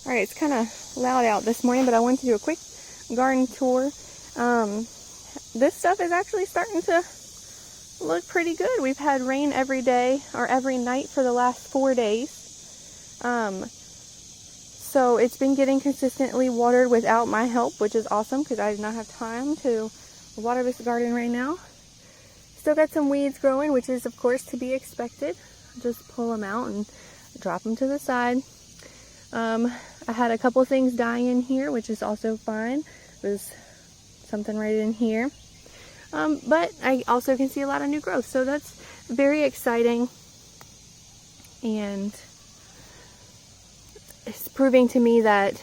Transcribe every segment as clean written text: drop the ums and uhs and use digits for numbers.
Alright, it's kind of loud out this morning, but I wanted to do a quick garden tour. This stuff is actually starting to look pretty good. We've had rain every day or every night for the last 4 days. So it's been getting consistently watered without my help, which is awesome because I do not have time to water this garden right now. Still got some weeds growing, which is of course to be expected. Just pull them out and drop them to the side. I had a couple things die in here, which is also fine. There's something right in here. But I also can see a lot of new growth, so that's very exciting. And it's proving to me that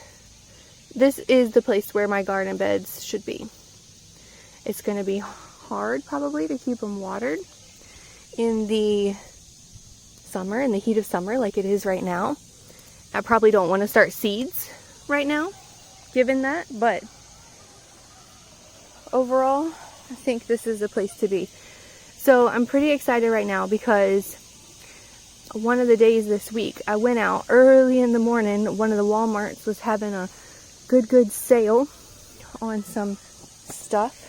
this is the place where my garden beds should be. It's going to be hard probably to keep them watered in the summer, in the heat of summer like it is right now. I probably don't want to start seeds right now, given that, but overall, I think this is the place to be. So I'm pretty excited right now because one of the days this week, I went out early in the morning. One of the Walmarts was having a good sale on some stuff.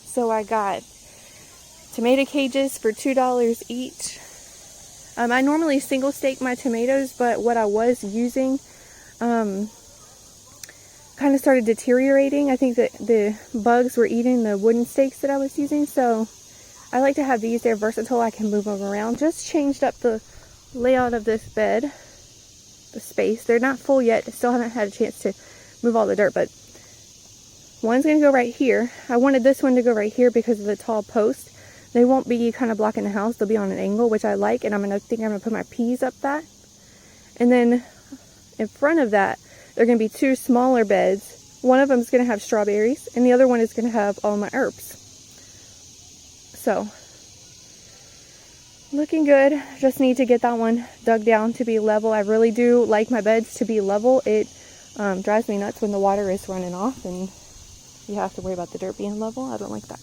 So I got tomato cages for $2 each. I normally single stake my tomatoes, but what I was using kind of started deteriorating. I think that the bugs were eating the wooden stakes that I was using, so I like to have these. They're versatile. I can move them around. Just changed up the layout of this bed, the space. They're not full yet. I still haven't had a chance to move all the dirt, but one's going to go right here. I wanted this one to go right here because of the tall post. They won't be kind of blocking the house. They'll be on an angle, which I like, and I'm going to put my peas up that. And then in front of that, there are going to be two smaller beds. One of them is going to have strawberries, and the other one is going to have all my herbs. So, looking good. Just need to get that one dug down to be level. I really do like my beds to be level. It drives me nuts when the water is running off and you have to worry about the dirt being level. I don't like that.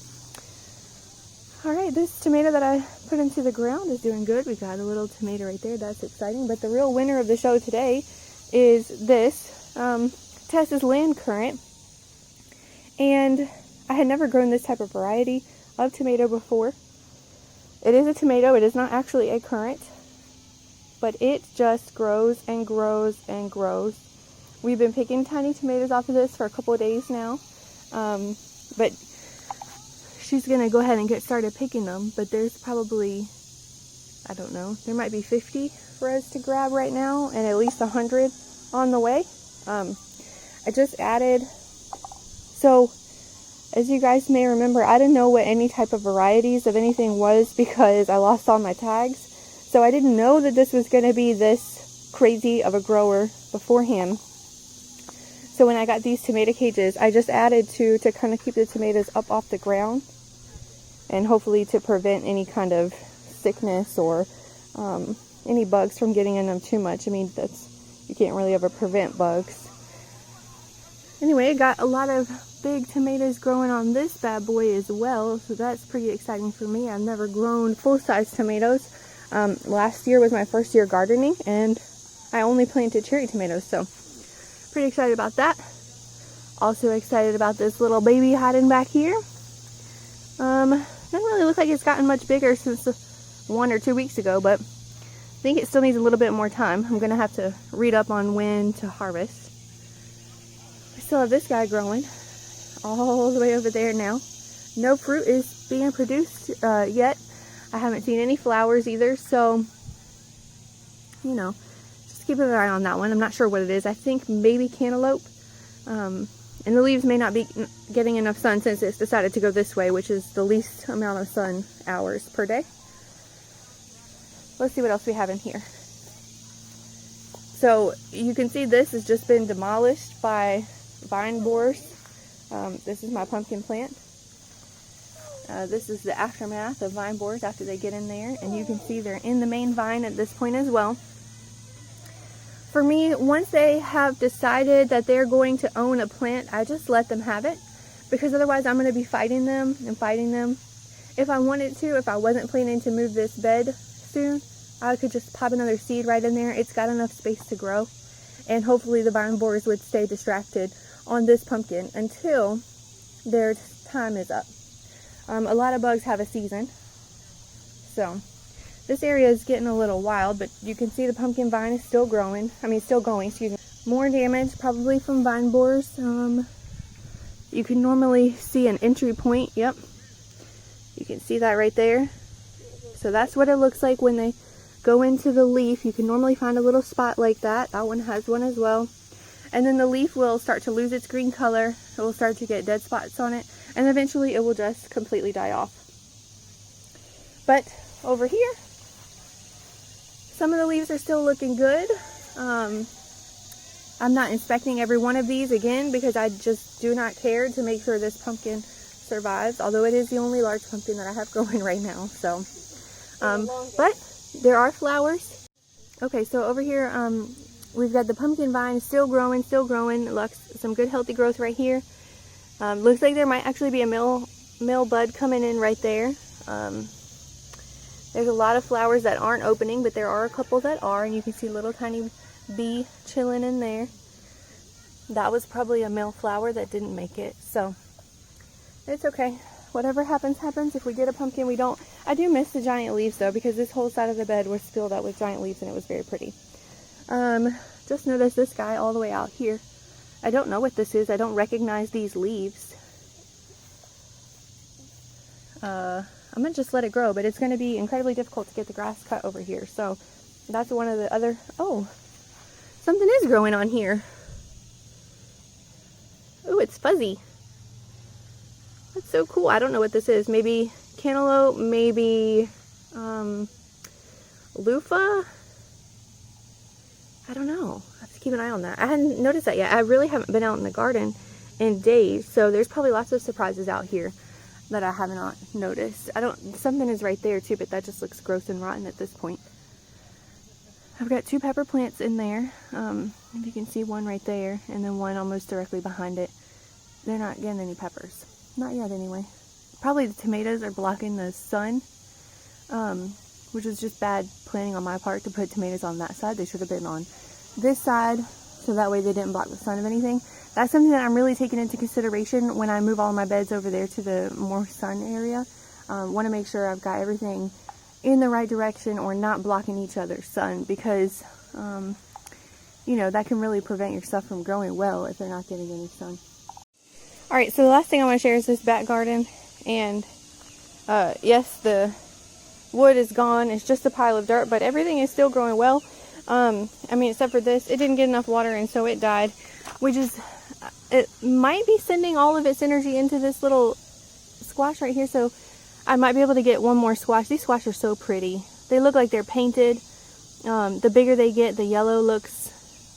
Alright, this tomato that I put into the ground is doing good. We got a little tomato right there. That's exciting. But the real winner of the show today is this Tess's Land Currant. And I had never grown this type of variety of tomato before. It is a tomato. It is not actually a currant. But it just grows and grows and grows. We've been picking tiny tomatoes off of this for a couple of days now. But she's going to go ahead and get started picking them. But there's probably, I don't know, there might be 50 for us to grab right now. And at least 100 on the way. I just added, so as you guys may remember, I didn't know what any type of varieties of anything was because I lost all my tags. So I didn't know that this was going to be this crazy of a grower beforehand. So when I got these tomato cages, I just added two to kind of keep the tomatoes up off the ground and hopefully to prevent any kind of sickness or any bugs from getting in them too much. I mean, you can't really ever prevent bugs. Anyway, I got a lot of big tomatoes growing on this bad boy as well, so that's pretty exciting for me. I've never grown full-size tomatoes. Last year was my first year gardening, and I only planted cherry tomatoes, so pretty excited about that. Also excited about this little baby hiding back here. Doesn't really look like it's gotten much bigger since 1 or 2 weeks ago, but I think it still needs a little bit more time. I'm going to have to read up on when to harvest. I still have this guy growing all the way over there now. No fruit is being produced yet. I haven't seen any flowers either, so, you know, just keep an eye on that one. I'm not sure what it is. I think maybe cantaloupe. And the leaves may not be getting enough sun since it's decided to go this way, which is the least amount of sun hours per day. Let's see what else we have in here. So you can see this has just been demolished by vine borers. This is my pumpkin plant. This is the aftermath of vine borers after they get in there, and you can see they're in the main vine at this point as well. For me, once they have decided that they're going to own a plant, I just let them have it, because otherwise I'm going to be fighting them and fighting them. If I wanted to, if I wasn't planning to move this bed soon, I could just pop another seed right in there. It's got enough space to grow. and hopefully the vine borers would stay distracted on this pumpkin until their time is up. A lot of bugs have a season, so this area is getting a little wild, but you can see the pumpkin vine is still growing. Still going, excuse me. More damage, probably from vine borers. You can normally see an entry point. Yep. You can see that right there. So that's what it looks like when they go into the leaf. You can normally find a little spot like that. That one has one as well. And then the leaf will start to lose its green color. It will start to get dead spots on it. And eventually it will just completely die off. But over here, some of the leaves are still looking good. I'm not inspecting every one of these again because I just do not care to make sure this pumpkin survives. Although it is the only large pumpkin that I have growing right now. So, but there are flowers. Okay, so over here, we've got the pumpkin vine still growing, It looks some good healthy growth right here. Looks like there might actually be a male bud coming in right there. There's a lot of flowers that aren't opening, but there are a couple that are, and you can see little tiny bee chilling in there. That was probably a male flower that didn't make it, so it's okay. Whatever happens, happens. If we get a pumpkin, we don't. I do miss the giant leaves though, because this whole side of the bed was filled up with giant leaves and it was very pretty. Just noticed this guy all the way out here. I don't know what this is. I don't recognize these leaves. I'm gonna just let it grow, but it's gonna be incredibly difficult to get the grass cut over here. So that's one of the other, oh, something is growing on here. Ooh, it's fuzzy. That's so cool. I don't know what this is. Maybe cantaloupe, maybe loofah. I don't know. I have to keep an eye on that. I hadn't noticed that yet. I really haven't been out in the garden in days, so there's probably lots of surprises out here that I have not noticed. Something is right there too, but that just looks gross and rotten at this point. I've got 2 pepper plants in there. If you can see one right there, and then one almost directly behind it. They're not getting any peppers. Not yet anyway. Probably the tomatoes are blocking the sun, which was just bad planning on my part to put tomatoes on that side. They should have been on this side, so that way they didn't block the sun of anything. That's something that I'm really taking into consideration when I move all my beds over there to the more sun area. Want to make sure I've got everything in the right direction or not blocking each other's sun, because you know, that can really prevent your stuff from growing well if they're not getting any sun. Alright, so the last thing I want to share is this back garden, and yes, the wood is gone. It's just a pile of dirt, but everything is still growing well. Except for this, it didn't get enough water, and so it died, which is, it might be sending all of its energy into this little squash right here, so I might be able to get one more squash. These squash are so pretty. They look like they're painted. The bigger they get, the yellow looks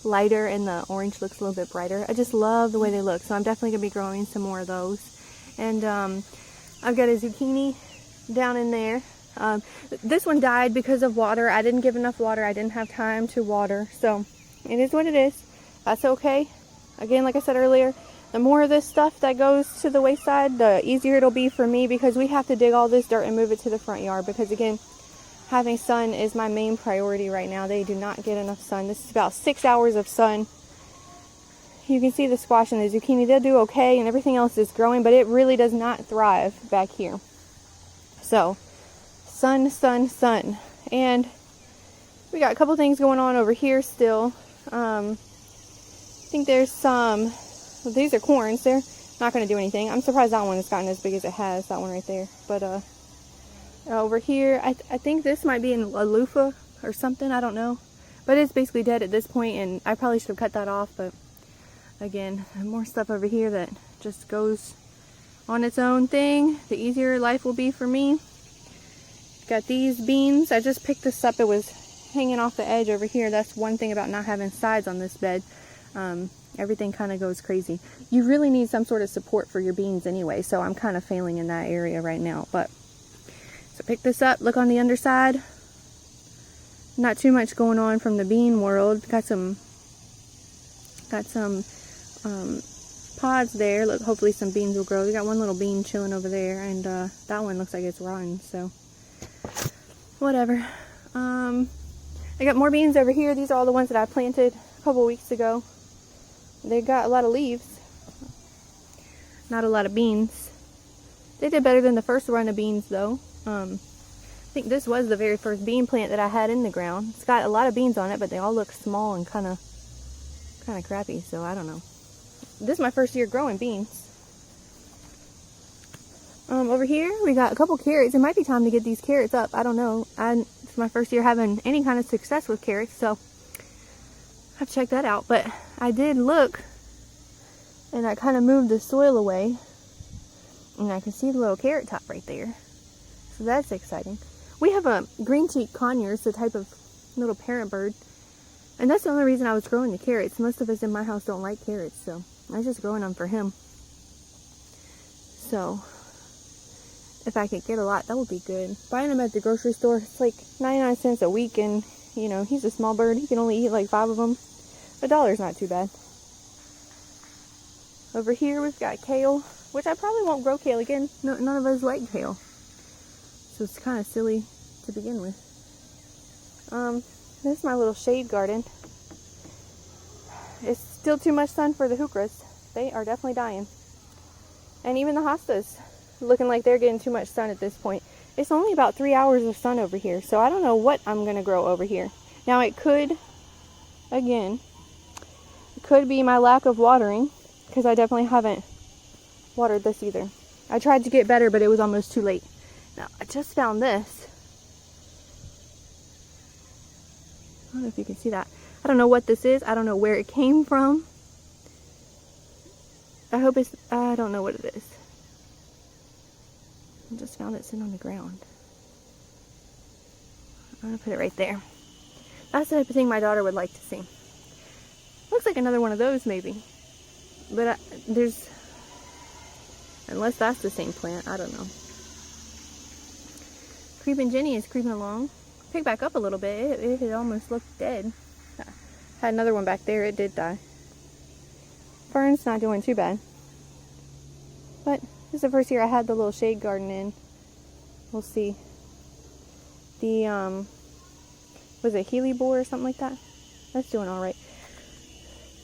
lighter and the orange looks a little bit brighter. I just love the way they look, so I'm definitely going to be growing some more of those. And I've got a zucchini down in there. This one died because of water. I didn't give enough water. I didn't have time to water, so it is what it is. That's okay. Again, like I said earlier, the more of this stuff that goes to the wayside, the easier it'll be for me, because we have to dig all this dirt and move it to the front yard, because again, having sun is my main priority right now. They do not get enough sun. This is about 6 hours of sun. You can see the squash and the zucchini. They'll do okay, and everything else is growing, but it really does not thrive back here. So, sun, sun, sun. And we got a couple things going on over here still. I think there's some, well, these are corns. They're not going to do anything. I'm surprised that one has gotten as big as it has, that one right there. But over here, I think this might be a loofah or something. I don't know. But it's basically dead at this point, and I probably should have cut that off. But again, more stuff over here that just goes on its own thing. The easier life will be for me. Got these beans. I just picked this up. It was hanging off the edge over here. That's one thing about not having sides on this bed. Everything kind of goes crazy. You really need some sort of support for your beans anyway, so I'm kind of failing in that area right now. But so pick this up, look on the underside. Not too much going on from the bean world. Got some pods there. Look, hopefully some beans will grow. We got one little bean chilling over there, and that one looks like it's rotten, so whatever. I got more beans over here. These are all the ones that I planted couple weeks ago. They got a lot of leaves, not a lot of beans. They did better than the first run of beans though. I think this was the very first bean plant that I had in the ground. It's got a lot of beans on it, but they all look small and kind of crappy, so I don't know. This is my first year growing beans. Over here we got a couple carrots. It might be time to get these carrots up. I don't know. It's my first year having any kind of success with carrots, so I have to check that out. But I did look, and I kind of moved the soil away, and I can see the little carrot top right there. So that's exciting. We have a green-cheeked conure, the type of little parent bird, and that's the only reason I was growing the carrots. Most of us in my house don't like carrots, so I was just growing them for him. So if I could get a lot, that would be good. Buying them at the grocery store, it's like 99 cents a week, and you know, he's a small bird. He can only eat like 5 of them. $1's not too bad. Over here we've got kale, which I probably won't grow kale again. No, none of us like kale, so it's kind of silly to begin with. This is my little shade garden. It's still too much sun for the heucheras. They are definitely dying. And even the hostas, looking like they're getting too much sun at this point. It's only about 3 hours of sun over here, so I don't know what I'm going to grow over here. Now it could, again, it could be my lack of watering, because I definitely haven't watered this either. I tried to get better, but it was almost too late. Now, I just found this. I don't know if you can see that. I don't know what this is. I don't know where it came from. I don't know what it is. I just found it sitting on the ground. I'm going to put it right there. That's the type of thing my daughter would like to see. Looks like another one of those maybe. But there's... Unless that's the same plant, I don't know. Creeping Jenny is creeping along. Picked back up a little bit. It had almost looked dead. Had another one back there. It did die. Fern's not doing too bad. But this is the first year I had the little shade garden in. We'll see. The, was it Healy boar or something like that? That's doing alright.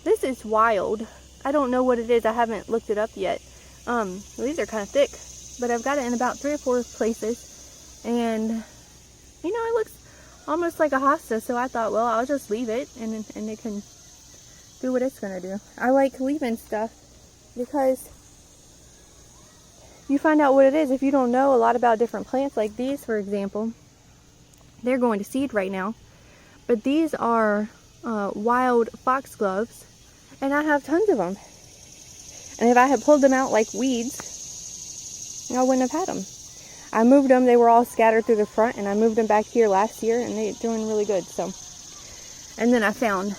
This is wild. I don't know what it is. I haven't looked it up yet. These are kind of thick. But I've got it in about 3 or 4 places. And, you know, it looks almost like a hosta. So I thought, well, I'll just leave it. And it can do what it's going to do. I like leaving stuff because you find out what it is. If you don't know a lot about different plants, like these, for example, they're going to seed right now. But these are wild foxgloves, and I have tons of them. And if I had pulled them out like weeds, I wouldn't have had them. I moved them. They were all scattered through the front, and I moved them back here last year, and they're doing really good. So, and then I found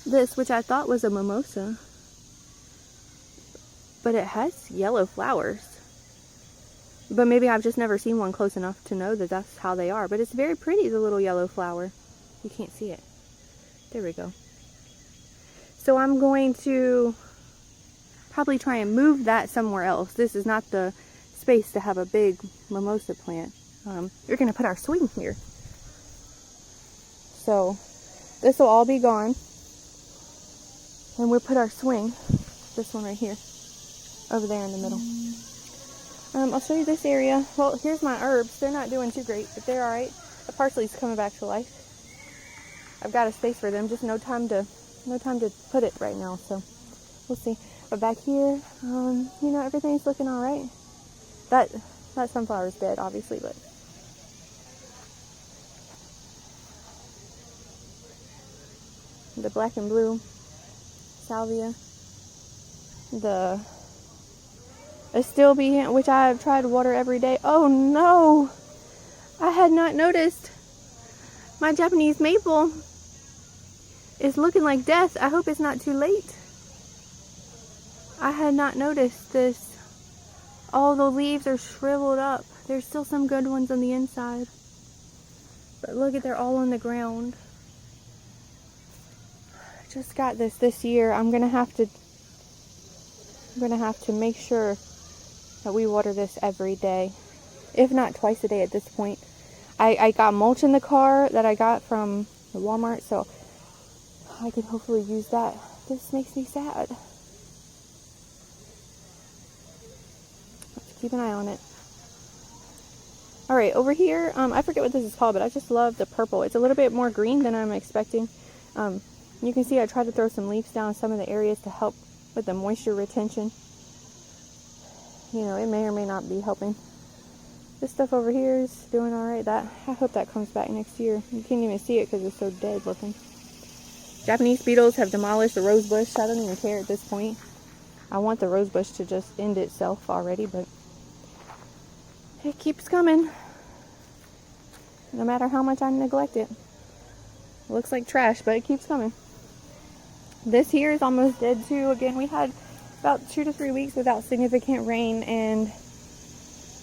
this, which I thought was a mimosa, but it has yellow flowers. But maybe I've just never seen one close enough to know that that's how they are. But it's very pretty, the little yellow flower. You can't see it. There we go. So I'm going to probably try and move that somewhere else. This is not the space to have a big mimosa plant. We're going to put our swing here. So this will all be gone. And we'll put our swing, this one right here, over there in the middle. I'll show you this area. Well, here's my herbs. They're not doing too great, but they're alright. The parsley's coming back to life. I've got a space for them, just no time to put it right now, so we'll see. But back here, you know, everything's looking alright. That sunflower's dead, obviously, but the black and blue salvia, the astilbe, which I have tried to water every day. Oh no! I had not noticed. My Japanese maple is looking like death. I hope it's not too late. I had not noticed this. All the leaves are shriveled up. There's still some good ones on the inside. But look at, they're all on the ground. I just got this year. I'm gonna have to make sure that we water this every day, if not twice a day at this point. I got mulch in the car that I got from the Walmart, so I can hopefully use that. This makes me sad. Let's keep an eye on it. All right, over here, I forget what this is called, but I just love the purple. It's a little bit more green than I'm expecting. You can see I tried to throw some leaves down some of the areas to help with the moisture retention. You know, it may or may not be helping. This stuff over here is doing all right. I hope that comes back next year. You can't even see it because it's so dead looking. Japanese beetles have demolished the rose bush. I don't even care at this point. I want the rose bush to just end itself already, but it keeps coming. No matter how much I neglect it. It looks like trash, but it keeps coming. This here is almost dead too. Again, we had about 2 to 3 weeks without significant rain, and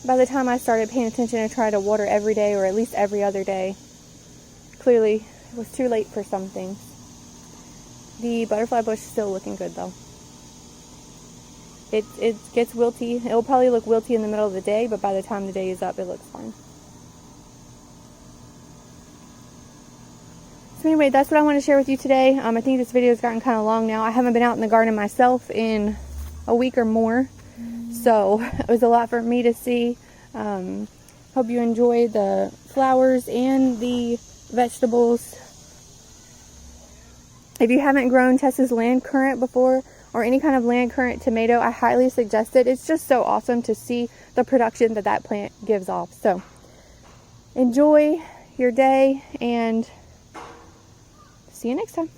by the time I started paying attention and tried to water every day or at least every other day, clearly it was too late for some things. The butterfly bush is still looking good though. It gets wilty. It'll probably look wilty in the middle of the day, but by the time the day is up, it looks fine. So anyway, that's what I want to share with you today. I think this video has gotten kind of long now. I haven't been out in the garden myself in a week or more, so it was a lot for me to see. Hope you enjoy the flowers and the vegetables. If you haven't grown Tessa's land currant before, or any kind of land currant tomato, I highly suggest it. It's just so awesome to see the production that that plant gives off. So enjoy your day and see you next time.